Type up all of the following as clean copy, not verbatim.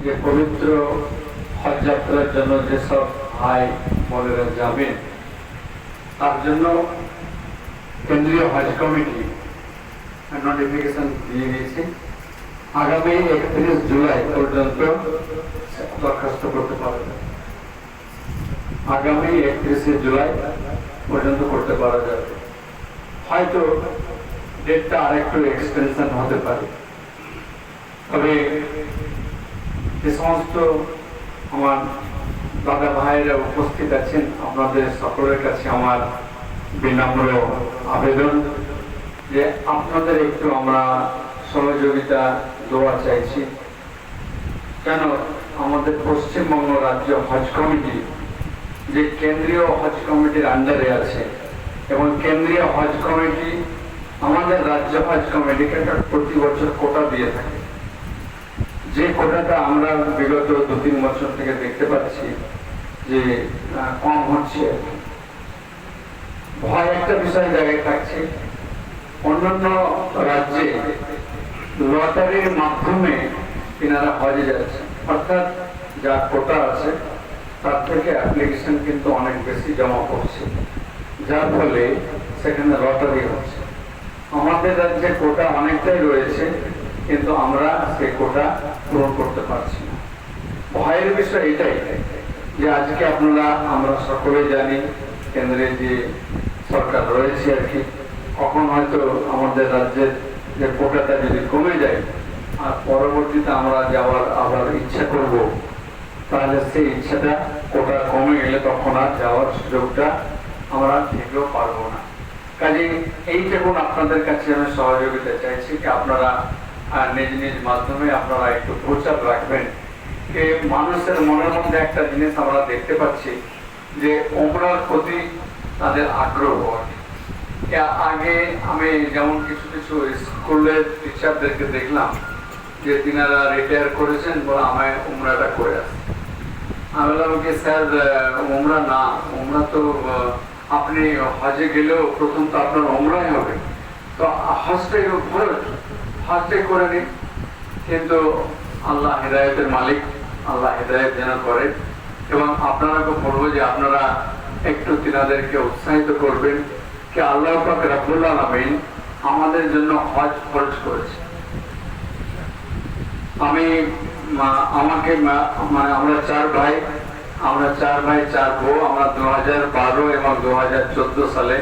যে পবিত্র হজ যাত্রার জন্য যেসব ভাই বোনেরা যাবেন তার জন্য কেন্দ্রীয় হজ কমিটি নোটিফিকেশন দিয়ে দিয়েছে। আগামী 31 জুলাই পর্যন্ত দরখাস্ত করতে পারবে। আগামী 31 জুলাই পর্যন্ত করতে পারা যাবে। হয়তো ডেটটা আরেকটু এক্সটেনশন হতে পারে। তবে যে সমস্ত আমার দাদা ভাইয়েরা উপস্থিত আছেন, আপনাদের সকলের কাছে আমার বিনম্র আবেদন যে আপনাদের একটু আমরা সহযোগিতা দোয়া চাইছি। কেন আমাদের পশ্চিমবঙ্গ রাজ্য হজ কমিটি যে কেন্দ্রীয় হজ কমিটির আন্ডারে আছে এবং কেন্দ্রীয় হজ কমিটি আমাদের রাজ্য হজ কমিটিকে প্রতি বছর কোটা দিয়ে থাকে। যে কোটাটা আমরা বিগত 2-3 বছর থেকে দেখতে পাচ্ছি যে কম হচ্ছে। ভয় একটা বিষয় জায়গায় থাকছে, অন্যান্য রাজ্যে লটারির মাধ্যমে তিনারা হজে যাচ্ছে, অর্থাৎ যা কোটা আছে তার থেকে অ্যাপ্লিকেশন কিন্তু অনেক বেশি জমা পড়ছে, যার ফলে সেখানে লটারি হচ্ছে। আমাদের রাজ্যে কোটা অনেকটাই রয়েছে, কিন্তু আমরা সেই কোটা পূরণ করতে পারছি না। ভয়ের বিষয় এটাই যে আজকে আমরা সকলে জানি কেন্দ্রে যে সরকার রয়েছে আর কি, কখন হয়তো আমাদের রাজ্যের যে কোটাটা যদি কমে যায় আর পরবর্তীতে আমরা যাওয়ার আবার ইচ্ছা করব, তাহলে সেই ইচ্ছাটা কোটা কমে গেলে তখন আর যাওয়ার সুযোগটা আমরা থেকেও পারবো না। কাজে এইটুকুন আপনাদের কাছে আমি সহযোগিতা চাইছি যে আপনারা নিজ নিজ মাধ্যমে আপনারা একটু প্রচার রাখবেন। মানুষের মনের মধ্যে একটা জিনিস আমরা দেখতে পাচ্ছি যে ওমরার প্রতি তাদের আগ্রহ। আগে আমি যেমন কিছু কিছু স্কুলের টিচারদেরকে দেখলাম যে তিনারা রিটায়ার করেছেন, বলে আমায় উমরাটা করে আসে। আমি বললাম কি স্যার, উমরা না, উমরা তো আপনি হজে গেলেও প্রথম তো আপনার উমরাই হবে, তো হজটাই ফরজ, হজটাই করে নিন। কিন্তু আল্লাহ হেদায়েতের মালিক, আল্লাহ হেদায়েত যেন করে। এবং আপনারাকে বলবো যে আপনারা একটু তিনাদেরকে উৎসাহিত করবেন যে আল্লাহ পাক রব্বুল আলামিন আমাদের জন্য হজ ফরজ করেছে। আমরা চার ভাই 4 বউ, আমরা 2012 এবং 2014 সালে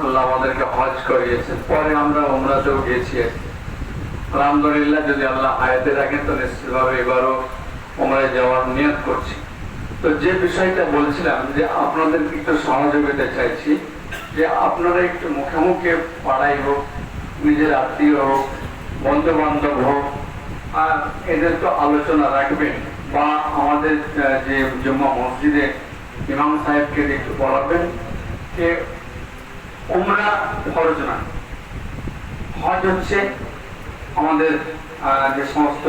আল্লাহ আমাদেরকে হজ করিয়েছেন। পরে আমরা উমরাতেও গেছি। আলহামদুলিল্লাহ, যদি আল্লাহ হায়াতে রাখেন তো নিশ্চিতভাবে এবারও উমরায় যাওয়ার নিয়ত করছি। তো যে বিষয়টা বলছিলাম যে আপনাদের একটু সহযোগিতা চাইছি যে আপনারা একটু মুখে মুখে পাড়াই হোক, নিজের আত্মীয় হোক, বন্ধু বান্ধব হোক, আর এদের তো আলোচনা রাখবেন, বা আমাদের যে জুম্মা মসজিদে ইমাম সাহেবকে একটু বলাবেন যে উমরা ফরজ না, হজ হচ্ছে আমাদের যে সমস্ত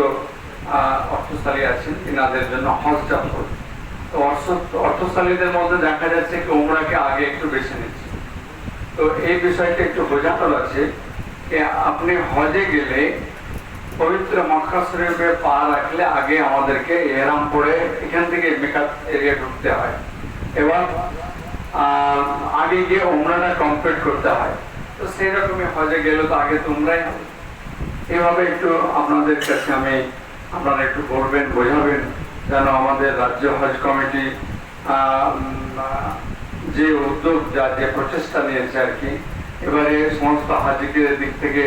অর্থশালী আছেন তিনাদের জন্য হজটা ফরজ। তো অর্থশালীদের মধ্যে দেখা যাচ্ছে কি উমরাকে আগে একটু বেছে নিচ্ছে। তো এই বিষয়টা একটু বোঝানোর আছে যে আপনি হজে গেলে পবিত্র মক্কা শরীফে পা রাখলে আগে আমাদেরকে ইহরাম পরে এখান থেকে মিকাত এরিয়া ঢুকতে হয় এবং আগে গিয়ে উমরাটা কমপ্লিট করতে হয়। তো সেই রকমই হজে গেলে তো আগে তো উমরাই হবে। এভাবে একটু আপনাদের কাছে আপনারা একটু বলবেন, বোঝাবেন, যেন আমাদের রাজ্য হজ কমিটি যে উদ্যোগ যে প্রচেষ্টা নিয়েছে আর কি, এবারে সমস্ত হাজিদের দিক থেকে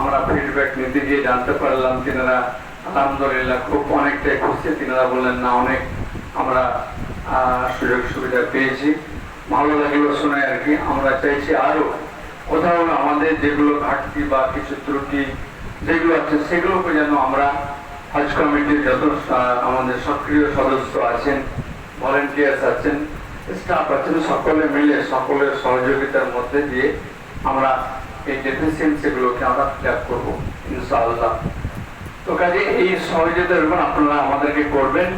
আমরা ফিডব্যাক নিতে গিয়ে জানতে পারলাম তিনারা আলহামদুলিল্লাহ খুব অনেকটাই খুশি। তিনারা বললেন না, অনেক আমরা সুযোগ সুবিধা পেয়েছি, ভালো লাগলো শুনে আর কি। আমরা চাইছি আরো কোথাও আমাদের যেগুলো ঘাটতি বা কিছু ত্রুটি যেগুলো আছে সেগুলোকে যেন আমরা হজ কমিটির যত আমাদের সক্রিয় সদস্য আছেন, ভলেন্টিয়ার্স আছেন, স্টাফ আছেন, সকলে মিলে সকলের সহযোগিতার মধ্যে দিয়ে আমরা এই ডেফিসিয়েন্সিগুলোকে আমরা ফিল আপ করবো ইনশাআল্লাহ। তো কাজে এই সহযোগিতা আপনারা আমাদেরকে করবেন,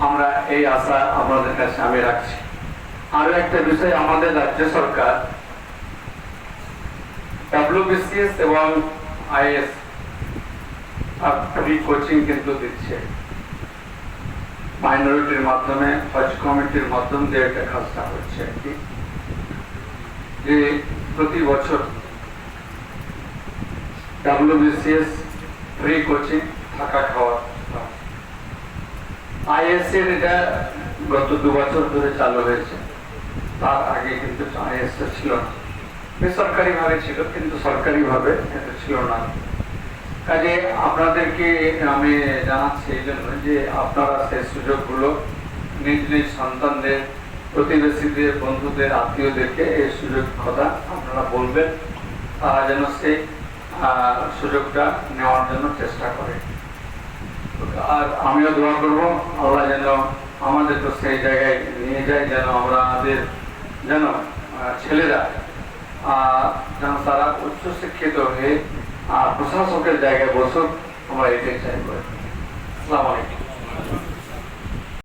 আমরা এই আশা আপনাদের কাছে আমি রাখছি। আরো একটা বিষয়, আমাদের রাজ্য সরকার WBCS এবং IAS ফ্রি কোচিং কিন্তু দিচ্ছে। মাইনরিটির মাধ্যমে হজ কমিটির মাধ্যম দিয়ে একটা কাজটা হচ্ছে আর কি, যে প্রতি বছর WBCS ফ্রি কোচিং, থাকা খাওয়া। ISC এর এটা গত 2 বছর ধরে চালু হয়েছে, তার আগে কিন্তু ISC ছিল না, বেসরকারি ভাবে ছিল কিন্তু সরকারি ভাবে এটা ছিল না। কাজে আপনাদেরকে আমি জানাচ্ছি এই জন্য যে আপনারা সেই সুযোগগুলো নিজ নিজ সন্তানদের, প্রতিবেশীদের, বন্ধুদের, আত্মীয়দেরকে এই সুযোগ কথা আপনারা বলবেন, তারা যেন সেই সুযোগটা নেওয়ার জন্য চেষ্টা করে। আর আমিও দোয়া করবো আল্লাহ যেন আমাদেরকে সেই জায়গায় নিয়ে যায়, যেন আমাদের যেন ছেলেরা যেন তারা উচ্চশিক্ষিত হয়ে প্রশাসকের জায়গায় বসুক, আমরা এটাই চাই করে। আসসালামু আলাইকুম।